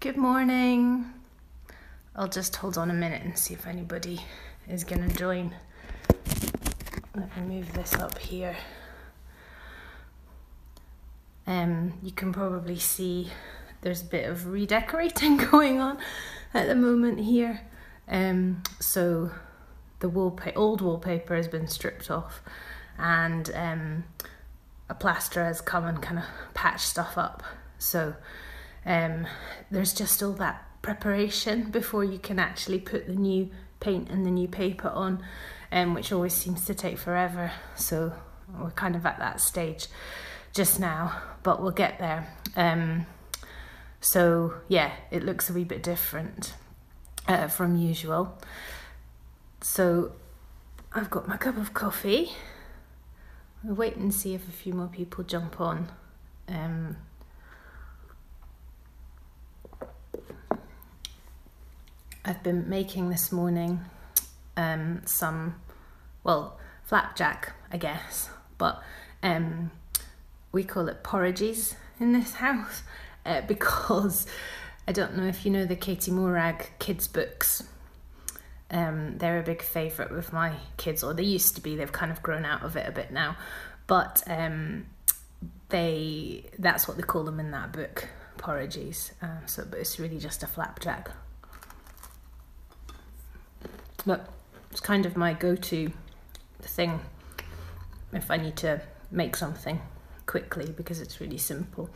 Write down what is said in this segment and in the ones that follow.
Good morning. I'll just hold on a minute and see if anybody is going to join. Let me move this up here. You can probably see there's a bit of redecorating going on at the moment here. So the old wallpaper has been stripped off, and a plasterer has come and kind of patched stuff up. So there's just all that preparation before you can actually put the new paint and the new paper on, which always seems to take forever. So we're kind of at that stage just now, but we'll get there. So yeah, it looks a wee bit different from usual. So I've got my cup of coffee. We'll wait and see if a few more people jump on. I've been making this morning some, well, flapjack, I guess, but we call it porridges in this house because I don't know if you know the Katie Morag kids books. They're a big favourite with my kids, or they used to be. They've kind of grown out of it a bit now, but that's what they call them in that book, porridges. But it's really just a flapjack. But it's kind of my go-to thing if I need to make something quickly, because it's really simple.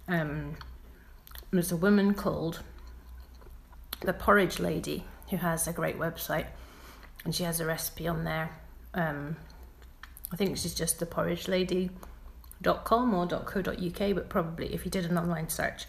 There's a woman called The Porridge Lady who has a great website, and she has a recipe on there. I think she's just theporridgelady.com or .co.uk, but probably if you did an online search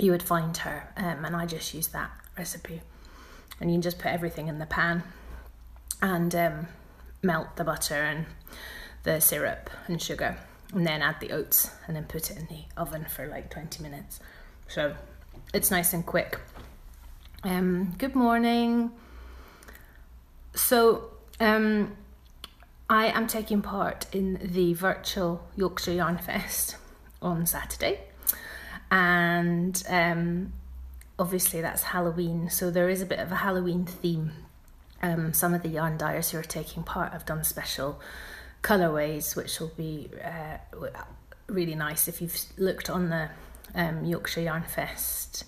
you would find her, and I just use that recipe. And you can just put everything in the pan and melt the butter and the syrup and sugar, and then add the oats and then put it in the oven for like 20 minutes. So it's nice and quick. Good morning. So I am taking part in the virtual Yorkshire Yarn Fest on Saturday, and obviously that's Halloween, so there is a bit of a Halloween theme. Some of the yarn dyers who are taking part have done special colourways, which will be really nice. If you've looked on the Yorkshire Yarn Fest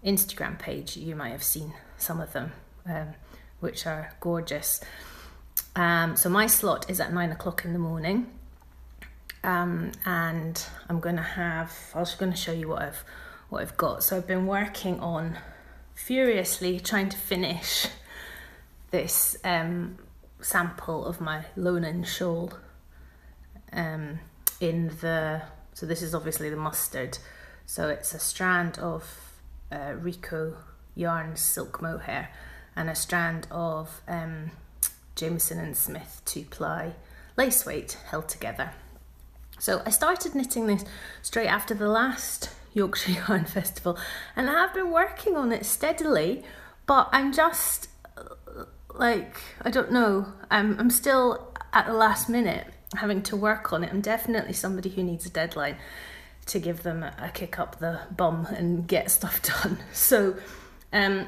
Instagram page, you might have seen some of them, which are gorgeous. So my slot is at 9 o'clock in the morning, and I'm going to show you what I've got. So I've been working on furiously trying to finish this sample of my Lonan shawl so this is obviously the mustard. So it's a strand of Rico yarn silk mohair and a strand of Jameson and Smith 2-ply lace weight held together. So I started knitting this straight after the last Yorkshire Yarn Festival, and I have been working on it steadily, but I'm just like, I don't know, I'm still at the last minute having to work on it. I'm definitely somebody who needs a deadline to give them a kick up the bum and get stuff done. So I'm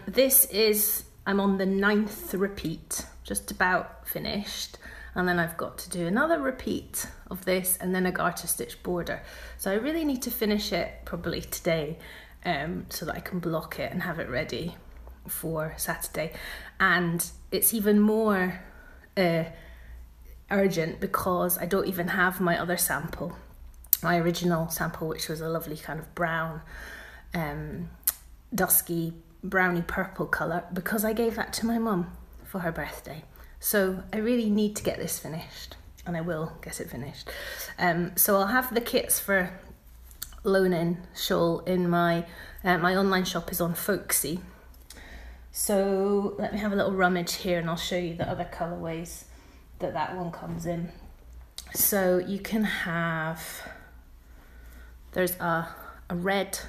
on the 9th repeat, just about finished. And then I've got to do another repeat of this and then a garter stitch border. So I really need to finish it probably today, so that I can block it and have it ready for Saturday. And it's even more urgent because I don't even have my other sample, my original sample, which was a lovely kind of brown, dusky browny purple colour, because I gave that to my mum for her birthday. So I really need to get this finished, and I will get it finished. So I'll have the kits for Lonan shawl in my online shop is on Folksy. So let me have a little rummage here and I'll show you the other colourways that one comes in. So you can have, there's a red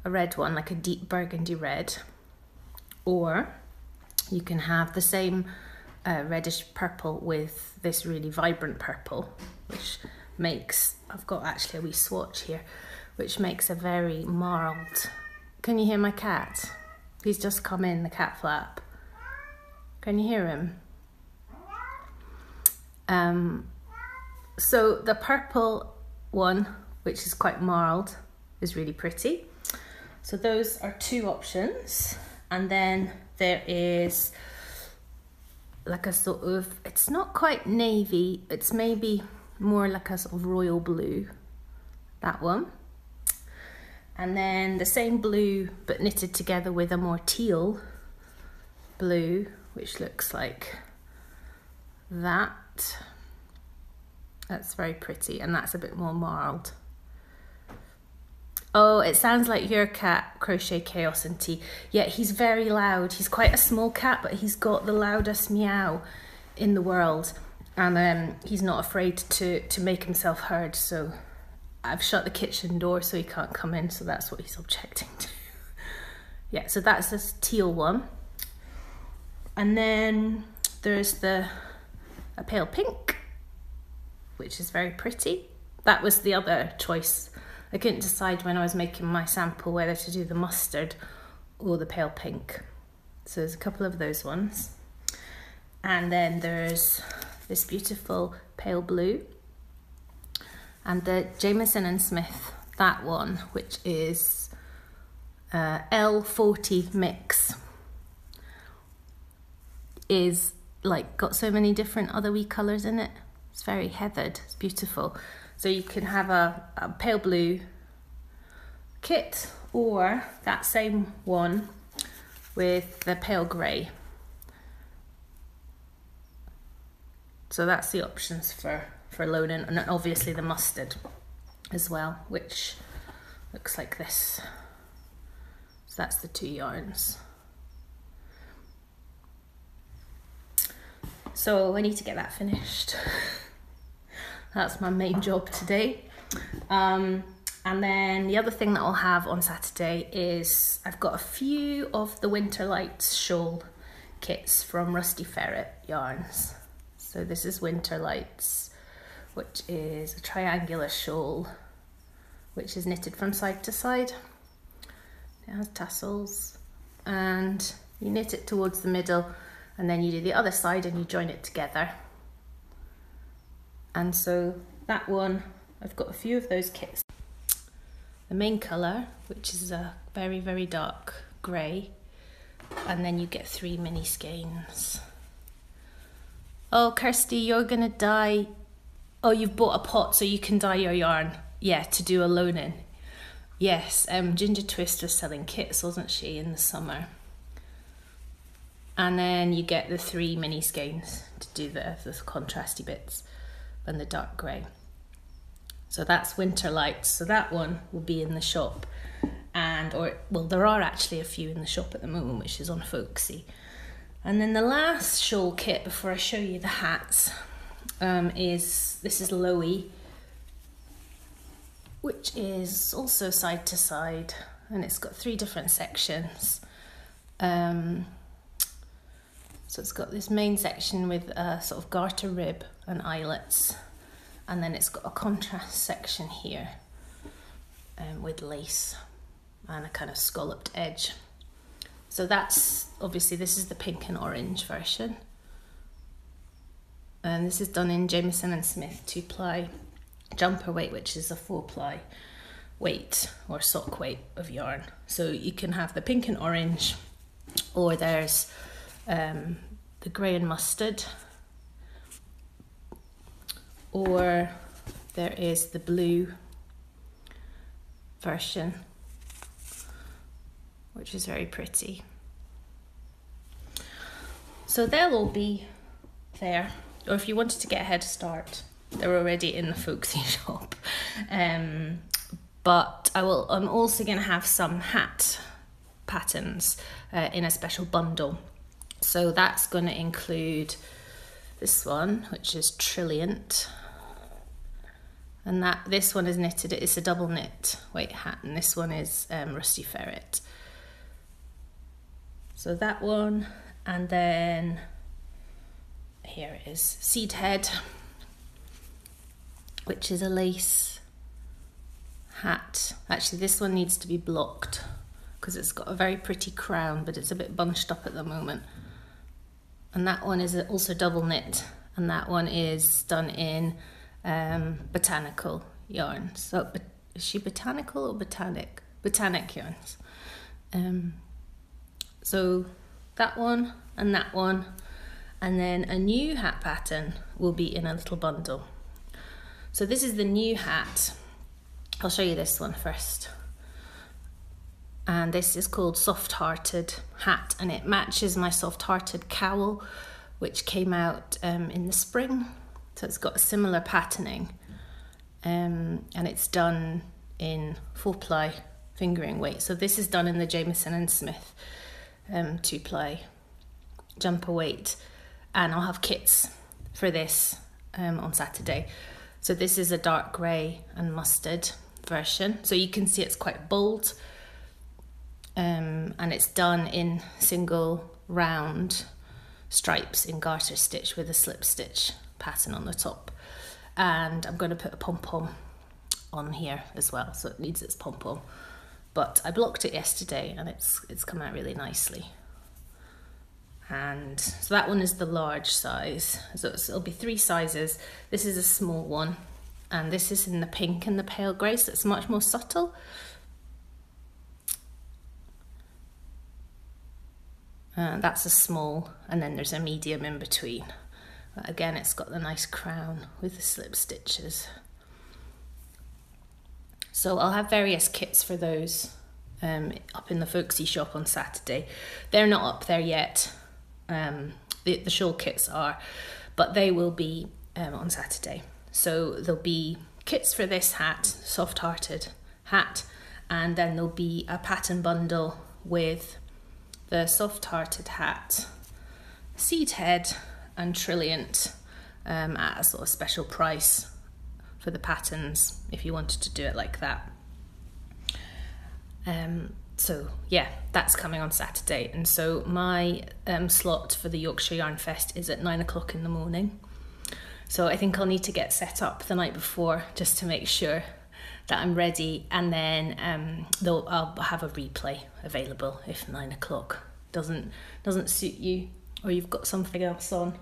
one, like a deep burgundy red, or you can have the same reddish purple with this really vibrant purple, which makes, I've got actually a wee swatch here, which makes a very mild Can you hear my cat? He's just come in, the cat flap. Can you hear him? So the purple one, which is quite marled, is really pretty. So those are two options. And then there is like a sort of, it's not quite navy, it's maybe more like a sort of royal blue, that one. And then the same blue but knitted together with a more teal blue, which looks like that. That's very pretty, and that's a bit more marled. Oh, it sounds like your cat, Crochet Chaos and Tea. Yeah, he's very loud. He's quite a small cat, but he's got the loudest meow in the world. And he's not afraid to make himself heard, so I've shut the kitchen door so he can't come in, so that's what he's objecting to. Yeah, so that's this teal one. And then there's a pale pink, which is very pretty. That was the other choice. I couldn't decide when I was making my sample whether to do the mustard or the pale pink. So there's a couple of those ones. And then there's this beautiful pale blue. And the Jamieson and Smith, that one, which is L40 mix, is like got so many different other wee colours in it. It's very heathered, it's beautiful. So you can have a pale blue kit or that same one with the pale grey. So that's the options for loaning, and obviously the mustard as well, which looks like this. So that's the two yarns. So I need to get that finished. That's my main job today. And then the other thing that I'll have on Saturday is I've got a few of the Winter Lights shawl kits from Rusty Ferret yarns. So this is Winter Lights, which is a triangular shawl, which is knitted from side to side. It has tassels, and you knit it towards the middle, and then you do the other side and you join it together. And so that one, I've got a few of those kits. The main colour, which is a very, very dark grey, and then you get 3 mini skeins. Oh, Kirsty, you're gonna dye. Oh, you've bought a pot so you can dye your yarn. Yeah, to do a loan-in. Yes, Ginger Twist was selling kits, wasn't she, in the summer? And then you get the 3 mini skeins to do the contrasty bits and the dark grey. So that's Winter Lights. So that one will be in the shop, well, there are actually a few in the shop at the moment, which is on Folksy. And then the last shawl kit before I show you the hats this is Loey, which is also side to side, and it's got 3 different sections. So it's got this main section with a sort of garter rib and eyelets, and then it's got a contrast section here with lace and a kind of scalloped edge. So that's, obviously this is the pink and orange version. And this is done in Jamieson and Smith 2-ply jumper weight, which is a 4-ply weight or sock weight of yarn. So you can have the pink and orange, or there's the grey and mustard, or there is the blue version, which is very pretty. So they'll all be there, or if you wanted to get a head start, they're already in the Folksy shop. But I'm also going to have some hat patterns in a special bundle. So that's going to include this one, which is Trilliant, and this one is knitted. It's a double knit weight hat, and this one is Rusty Ferret. So that one, and then here it is, Seed Head, which is a lace hat. Actually, this one needs to be blocked because it's got a very pretty crown, but it's a bit bunched up at the moment. And that one is also double knit, and that one is done in botanical yarns. So is she botanical or botanic? Botanic yarns. So that one and that one, and then a new hat pattern will be in a little bundle. So this is the new hat. I'll show you this one first. And this is called Soft Hearted Hat, and it matches my Soft Hearted cowl, which came out in the spring. So it's got a similar patterning, and it's done in 4-ply fingering weight. So this is done in the Jamieson and Smith 2-ply jumper weight, and I'll have kits for this on Saturday. So this is a dark grey and mustard version. So you can see it's quite bold, and it's done in single round stripes in garter stitch with a slip stitch pattern on the top. And I'm going to put a pom-pom on here as well, so it needs its pom-pom. But I blocked it yesterday and it's come out really nicely. And so that one is the large size. So it'll be 3 sizes. This is a small one, and this is in the pink and the pale grey, so it's much more subtle. That's a small, and then there's a medium in between. But again, it's got the nice crown with the slip stitches. So I'll have various kits for those up in the folksy shop on Saturday. They're not up there yet. The shawl kits are, but they will be on Saturday. So there'll be kits for this hat, Soft Hearted hat, and then there'll be a pattern bundle with the Soft Hearted hat, seed head and trilliant at a sort of special price for the patterns if you wanted to do it like that. So yeah, that's coming on Saturday, and so my slot for the Yorkshire Yarn Fest is at 9 o'clock in the morning. So I think I'll need to get set up the night before just to make sure that I'm ready, and then I'll have a replay available if 9 o'clock doesn't suit you or you've got something else on.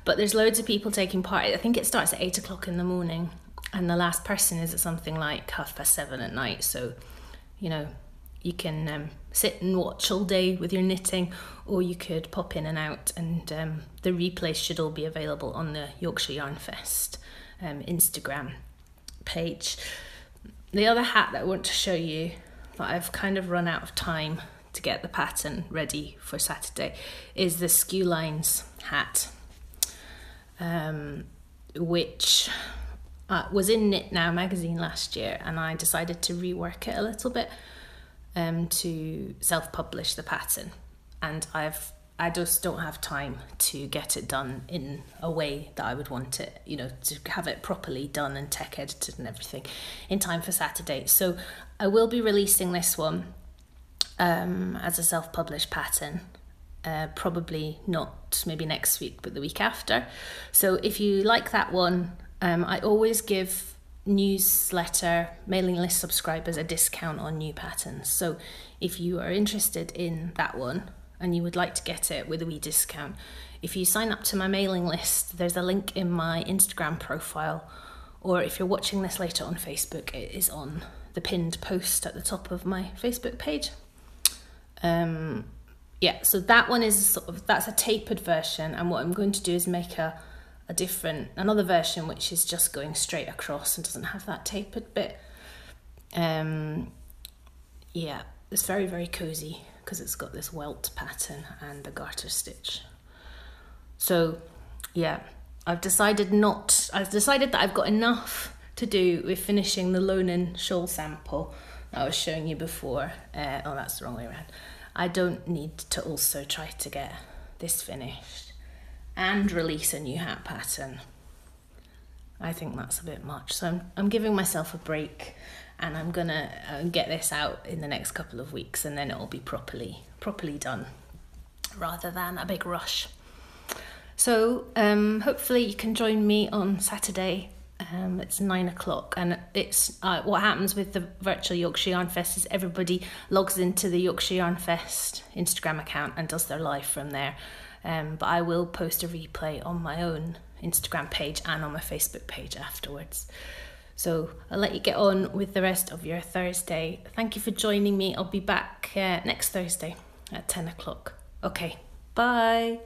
But there's loads of people taking part. I think it starts at 8 o'clock in the morning, and the last person is at something like 7:30 at night. So, you know, you can sit and watch all day with your knitting, or you could pop in and out, and the replays should all be available on the Yorkshire Yarn Fest Instagram page. The other hat that I want to show you, that I've kind of run out of time to get the pattern ready for Saturday, is the Skew Lines hat, which was in Knit Now magazine last year, and I decided to rework it a little bit to self-publish the pattern, and I just don't have time to get it done in a way that I would want it, you know, to have it properly done and tech edited and everything in time for Saturday. So I will be releasing this one as a self-published pattern, probably not maybe next week but the week after. So if you like that one, I always give newsletter mailing list subscribers a discount on new patterns. So if you are interested in that one and you would like to get it with a wee discount, if you sign up to my mailing list, there's a link in my Instagram profile, or if you're watching this later on Facebook, it is on the pinned post at the top of my Facebook page. Yeah, so that one is that's a tapered version, and what I'm going to do is make another version which is just going straight across and doesn't have that tapered bit. Yeah, it's very, very cozy because it's got this welt pattern and the garter stitch. So yeah, I've decided that I've got enough to do with finishing the Lonin shawl sample that I was showing you before. Oh, that's the wrong way around. I don't need to also try to get this finished and release a new hat pattern. I think that's a bit much. So I'm giving myself a break, and I'm gonna get this out in the next couple of weeks, and then it'll be properly done, rather than a big rush. So hopefully you can join me on Saturday It's 9 o'clock, and it's what happens with the virtual Yorkshire Yarn Fest is everybody logs into the Yorkshire Yarn Fest Instagram account and does their live from there. But I will post a replay on my own Instagram page and on my Facebook page afterwards. So I'll let you get on with the rest of your Thursday. Thank you for joining me. I'll be back next Thursday at 10 o'clock. Okay, bye.